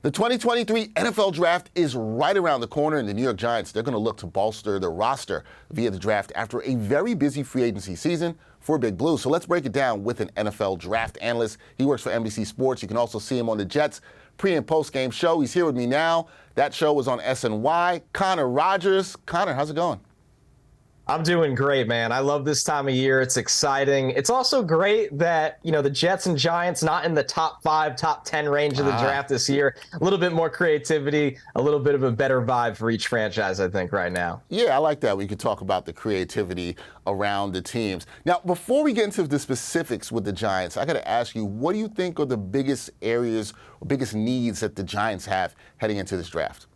The 2023 NFL Draft is right around the corner, and the New York Giants, they're going to look to bolster their roster via the draft after a very busy free agency season for Big Blue. So let's break it down with an NFL draft analyst. He works for NBC Sports. You can also see him on the Jets pre- and post-game show. He's here with me now. That show was on SNY. Connor Rogers. Connor, how's it going? I'm doing great, man. I love this time of year. It's exciting. It's also great that, the Jets and Giants not in the top 5, top 10 range of the draft this year. A little bit more creativity, a little bit of a better vibe for each franchise, I think, right now. Yeah, I like that. We could talk about the creativity around the teams. Now, before we get into the specifics with the Giants, I got to ask you, what do you think are the biggest areas or biggest needs that the Giants have heading into this draft?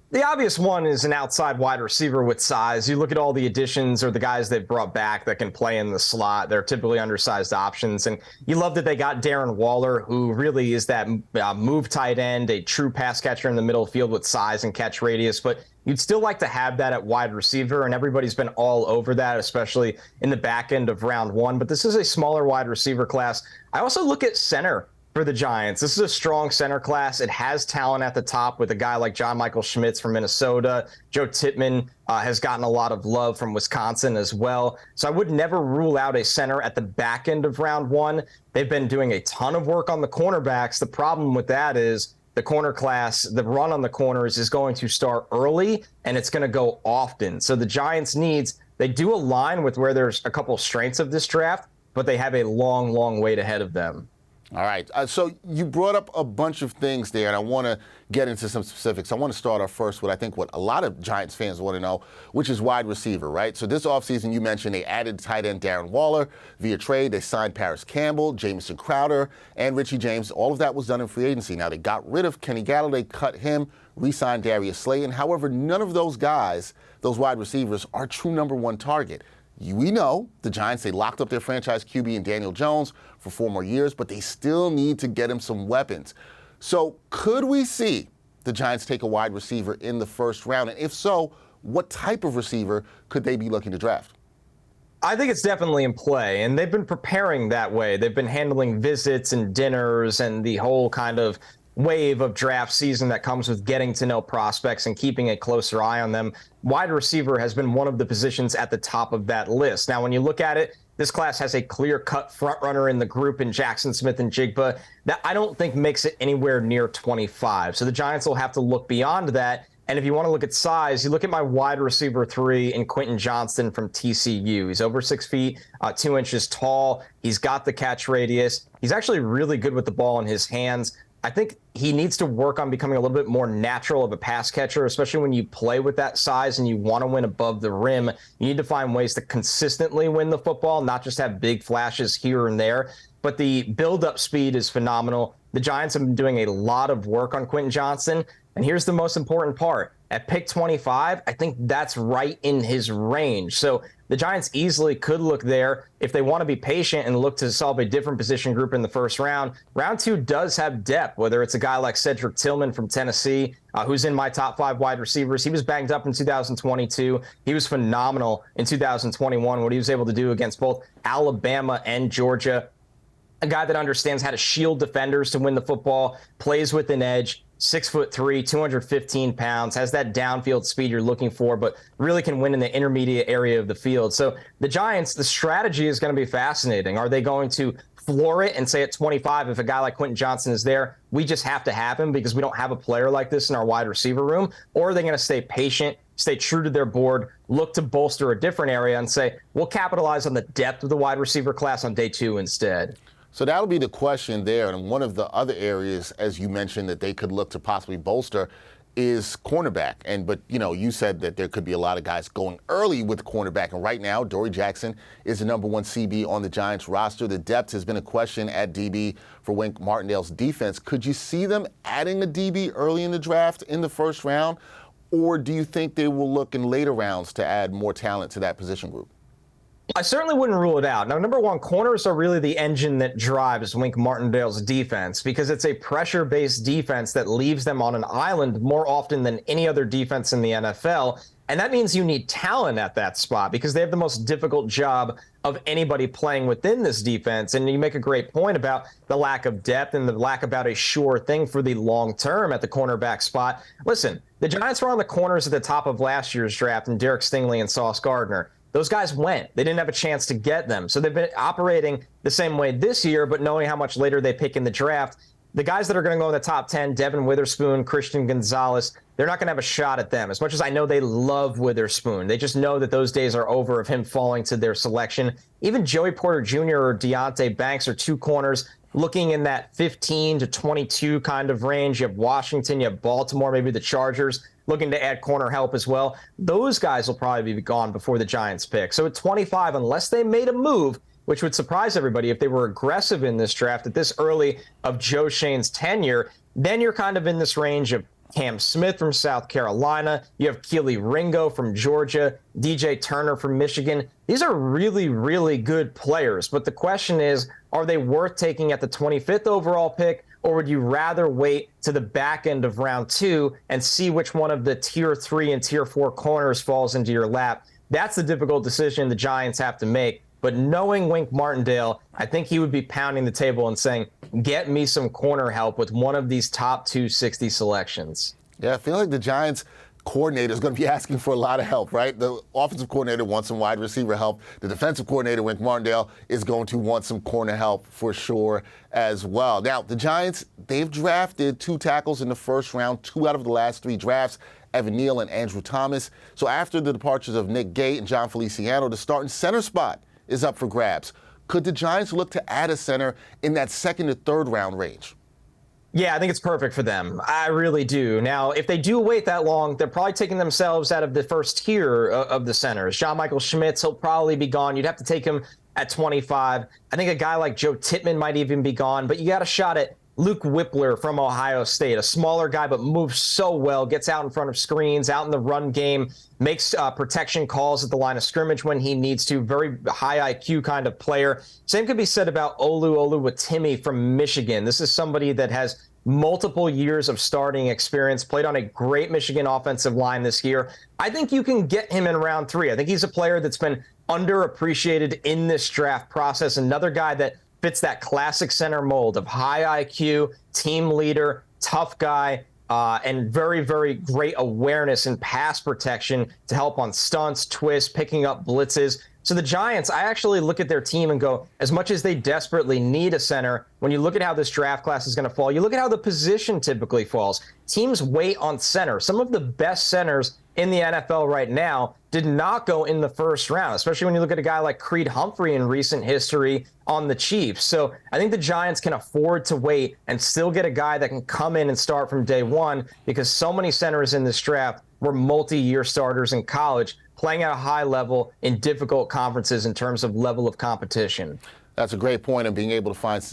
The obvious one is an outside wide receiver with size. You look at all the additions or the guys they've brought back that can play in the slot. They're typically undersized options. And you love that they got Darren Waller, who really is that move tight end, a true pass catcher in the middle field with size and catch radius. But you'd still like to have that at wide receiver, and everybody's been all over that, especially in the back end of round one. But this is a smaller wide receiver class. I also look at center for the Giants. This is a strong center class. It has talent at the top with a guy like John Michael Schmitz from Minnesota. Joe Tippmann has gotten a lot of love from Wisconsin as well. So I would never rule out a center at the back end of round one. They've been doing a ton of work on the cornerbacks. The problem with that is the corner class, the run on the corners is going to start early, and it's going to go often. So the Giants' needs, they do align with where there's a couple strengths of this draft, but they have a long, long wait ahead of them. All right. So you brought up a bunch of things there, and I want to get into some specifics. I want to start off first with, I think, what a lot of Giants fans want to know, which is wide receiver, right? So this offseason, you mentioned they added tight end Darren Waller via trade. They signed Paris Campbell, Jamison Crowder, and Richie James. All of that was done in free agency. Now, they got rid of Kenny Galladay, cut him, re-signed Darius Slayton. However, none of those guys, those wide receivers, are true number one target. We know the Giants, they locked up their franchise QB in Daniel Jones for 4 more years, but they still need to get him some weapons. So could we see the Giants take a wide receiver in the first round? And if so, what type of receiver could they be looking to draft? I think it's definitely in play, and they've been preparing that way. They've been handling visits and dinners and the whole kind of wave of draft season that comes with getting to know prospects and keeping a closer eye on them. Wide receiver has been one of the positions at the top of that list. Now, when you look at it, this class has a clear-cut front runner in the group in Jackson Smith and Jigba that I don't think makes it anywhere near 25. So the Giants will have to look beyond that. And if you want to look at size, you look at my wide receiver 3 in Quentin Johnston from TCU. He's over 6 feet, 2 inches tall. He's got the catch radius. He's actually really good with the ball in his hands. I think he needs to work on becoming a little bit more natural of a pass catcher, especially when you play with that size and you want to win above the rim. You need to find ways to consistently win the football, not just have big flashes here and there. But the build-up speed is phenomenal. The Giants have been doing a lot of work on Quentin Johnston. And here's the most important part. At pick 25, I think that's right in his range. So the Giants easily could look there if they want to be patient and look to solve a different position group in the first round. Round 2 does have depth, whether it's a guy like Cedric Tillman from Tennessee, who's in my top 5 wide receivers. He was banged up in 2022. He was phenomenal in 2021, what he was able to do against both Alabama and Georgia. A guy that understands how to shield defenders to win the football, plays with an edge, 6'3", 215 pounds, has that downfield speed you're looking for, but really can win in the intermediate area of the field. So the Giants, the strategy is going to be fascinating. Are they going to floor it and say at 25, if a guy like Quentin Johnston is there, we just have to have him because we don't have a player like this in our wide receiver room? Or are they going to stay patient, stay true to their board, look to bolster a different area and say, we'll capitalize on the depth of the wide receiver class on day 2 instead? So that'll be the question there. And one of the other areas, as you mentioned, that they could look to possibly bolster is cornerback. But you said that there could be a lot of guys going early with cornerback. And right now, Dory Jackson is the number 1 CB on the Giants roster. The depth has been a question at DB for Wink Martindale's defense. Could you see them adding a DB early in the draft in the first round? Or do you think they will look in later rounds to add more talent to that position group? I certainly wouldn't rule it out. Now, number one, corners are really the engine that drives Wink Martindale's defense because it's a pressure-based defense that leaves them on an island more often than any other defense in the NFL. And that means you need talent at that spot because they have the most difficult job of anybody playing within this defense. And you make a great point about the lack of depth and the lack about a sure thing for the long term at the cornerback spot. Listen, the Giants were on the corners at the top of last year's draft, and Derek Stingley and Sauce Gardner. Those guys went. They didn't have a chance to get them. So they've been operating the same way this year, but knowing how much later they pick in the draft, the guys that are going to go in the top 10, Devin Witherspoon, Christian Gonzalez, they're not going to have a shot at them. As much as I know they love Witherspoon, they just know that those days are over of him falling to their selection. Even Joey Porter Jr. or Deonte Banks are two corners looking in that 15 to 22 kind of range. You have Washington, you have Baltimore, maybe the Chargers looking to add corner help as well. Those guys will probably be gone before the Giants pick. So at 25, unless they made a move, which would surprise everybody if they were aggressive in this draft at this early of Joe Shane's tenure, then you're kind of in this range of Cam Smith from South Carolina. You have Keely Ringo from Georgia, DJ Turner from Michigan. These are really, really good players. But the question is, are they worth taking at the 25th overall pick? Or would you rather wait to the back end of round 2 and see which one of the tier 3 and tier 4 corners falls into your lap? That's the difficult decision the Giants have to make. But knowing Wink Martindale, I think he would be pounding the table and saying, get me some corner help with one of these top 260 selections. Yeah, I feel like the Giants coordinator is going to be asking for a lot of help, right? The offensive coordinator wants some wide receiver help. The defensive coordinator, Wink Martindale, is going to want some corner help for sure as well. Now, the Giants, they've drafted 2 tackles in the first round, 2 out of the last 3 drafts, Evan Neal and Andrew Thomas. So after the departures of Nick Gate and John Feliciano, the starting center spot is up for grabs. Could the Giants look to add a center in that 2nd to 3rd round range? Yeah, I think it's perfect for them. I really do. Now, if they do wait that long, they're probably taking themselves out of the first tier of the centers. John Michael Schmitz, he'll probably be gone. You'd have to take him at 25. I think a guy like Joe Tittman might even be gone, but you got a shot at Luke Whippler from Ohio State, a smaller guy, but moves so well, gets out in front of screens, out in the run game, makes protection calls at the line of scrimmage when he needs to. Very high IQ kind of player. Same could be said about Olu Oluwatimi from Michigan. This is somebody that has multiple years of starting experience, played on a great Michigan offensive line this year. I think you can get him in round 3. I think he's a player that's been underappreciated in this draft process. Another guy that fits that classic center mold of high IQ, team leader, tough guy, and very, very great awareness and pass protection to help on stunts, twists, picking up blitzes. So the Giants, I actually look at their team and go, as much as they desperately need a center, when you look at how this draft class is going to fall, you look at how the position typically falls. Teams wait on center. Some of the best centers in the NFL right now did not go in the first round, especially when you look at a guy like Creed Humphrey in recent history on the Chiefs. So I think the Giants can afford to wait and still get a guy that can come in and start from day one, because so many centers in this draft were multi-year starters in college, playing at a high level in difficult conferences in terms of level of competition. That's a great point, and being able to find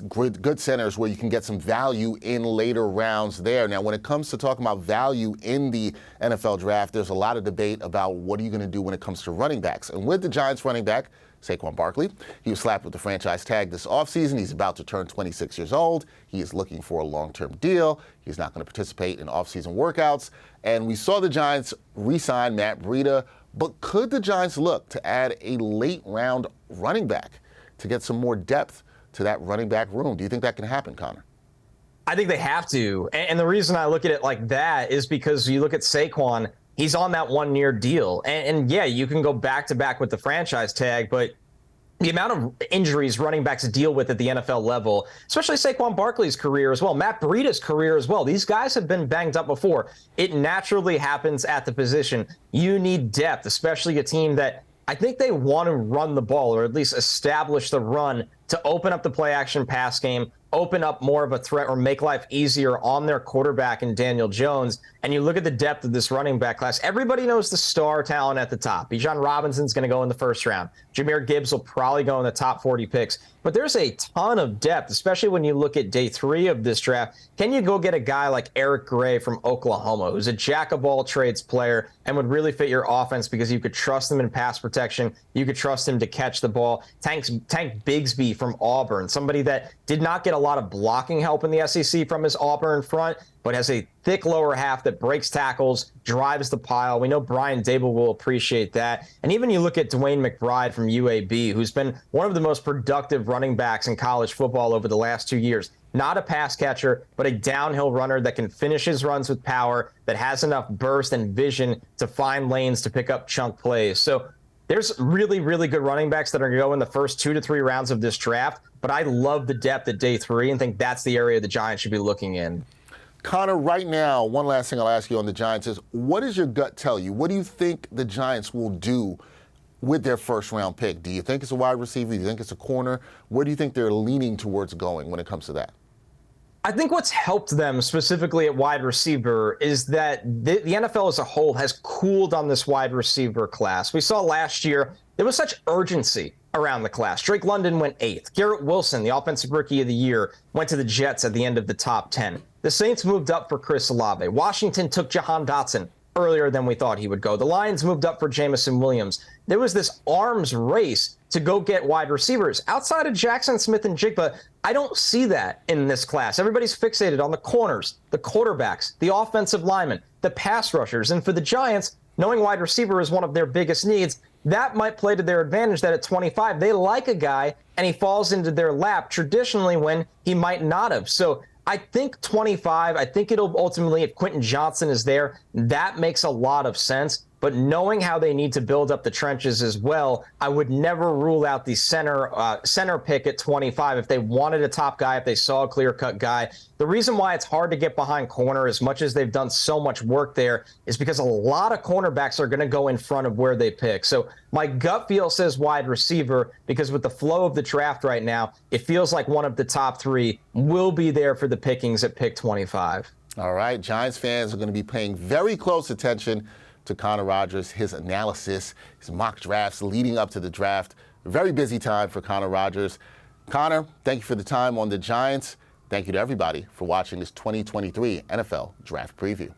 good centers where you can get some value in later rounds there. Now, when it comes to talking about value in the NFL draft, there's a lot of debate about what are you going to do when it comes to running backs. And with the Giants running back, Saquon Barkley, he was slapped with the franchise tag this offseason. He's about to turn 26 years old. He is looking for a long-term deal. He's not going to participate in offseason workouts. And we saw the Giants re-sign Matt Breida, but could the Giants look to add a late-round running back to get some more depth to that running back room? Do you think that can happen, Connor? I think they have to. And the reason I look at it like that is because you look at Saquon, he's on that 1-year deal. And yeah, you can go back-to-back with the franchise tag, but the amount of injuries running backs deal with at the NFL level, especially Saquon Barkley's career as well, Matt Breida's career as well. These guys have been banged up before. It naturally happens at the position. You need depth, especially a team that I think they want to run the ball, or at least establish the run to open up the play-action pass game, open up more of a threat, or make life easier on their quarterback in Daniel Jones. And you look at the depth of this running back class, everybody knows the star talent at the top. Bijan Robinson's going to go in the first round. Jahmyr Gibbs will probably go in the top 40 picks. but there's a ton of depth, especially when you look at day 3 of this draft. Can you go get a guy like Eric Gray from Oklahoma, who's a jack-of-all-trades player and would really fit your offense because you could trust him in pass protection, you could trust him to catch the ball. Tank Bigsby from Auburn, somebody that did not get a lot of blocking help in the SEC from his Auburn front, but has a thick lower half that breaks tackles, drives the pile. We know Brian Dable will appreciate that. And even you look at Dwayne McBride from UAB, who's been one of the most productive running backs in college football over the last 2 years. Not a pass catcher, but a downhill runner that can finish his runs with power, that has enough burst and vision to find lanes to pick up chunk plays. So there's really, really good running backs that are going to go in the first 2 to 3 rounds of this draft. But I love the depth at day 3 and think that's the area the Giants should be looking in. Connor, right now, one last thing I'll ask you on the Giants is, what does your gut tell you? What do you think the Giants will do with their first-round pick? Do you think it's a wide receiver? Do you think it's a corner? Where do you think they're leaning towards going when it comes to that? I think what's helped them specifically at wide receiver is that the NFL as a whole has cooled on this wide receiver class. We saw last year there was such urgency around the class. Drake London went 8th. Garrett Wilson, the offensive rookie of the year, went to the Jets at the end of the top 10. The Saints moved up for Chris Olave. Washington took Jahan Dotson earlier than we thought he would go. The Lions moved up for Jamison Williams. There was this arms race to go get wide receivers. Outside of Jackson Smith and Jigba, I don't see that in this class. Everybody's fixated on the corners, the quarterbacks, the offensive linemen, the pass rushers. And for the Giants, knowing wide receiver is one of their biggest needs, that might play to their advantage that at 25, they like a guy and he falls into their lap traditionally when he might not have. So I think 25, I think it'll ultimately, if Quentin Johnson is there, that makes a lot of sense. But knowing how they need to build up the trenches as well, I would never rule out the center pick at 25 if they wanted a top guy, if they saw a clear-cut guy. The reason why it's hard to get behind corner, as much as they've done so much work there, is because a lot of cornerbacks are going to go in front of where they pick. So my gut feel says wide receiver, because with the flow of the draft right now, it feels like one of the top 3 will be there for the pickings at pick 25. All right, Giants fans are going to be paying very close attention to Connor Rogers, his analysis, his mock drafts leading up to the draft. Very busy time for Connor Rogers. Connor, thank you for the time on the Giants. Thank you to everybody for watching this 2023 NFL Draft Preview.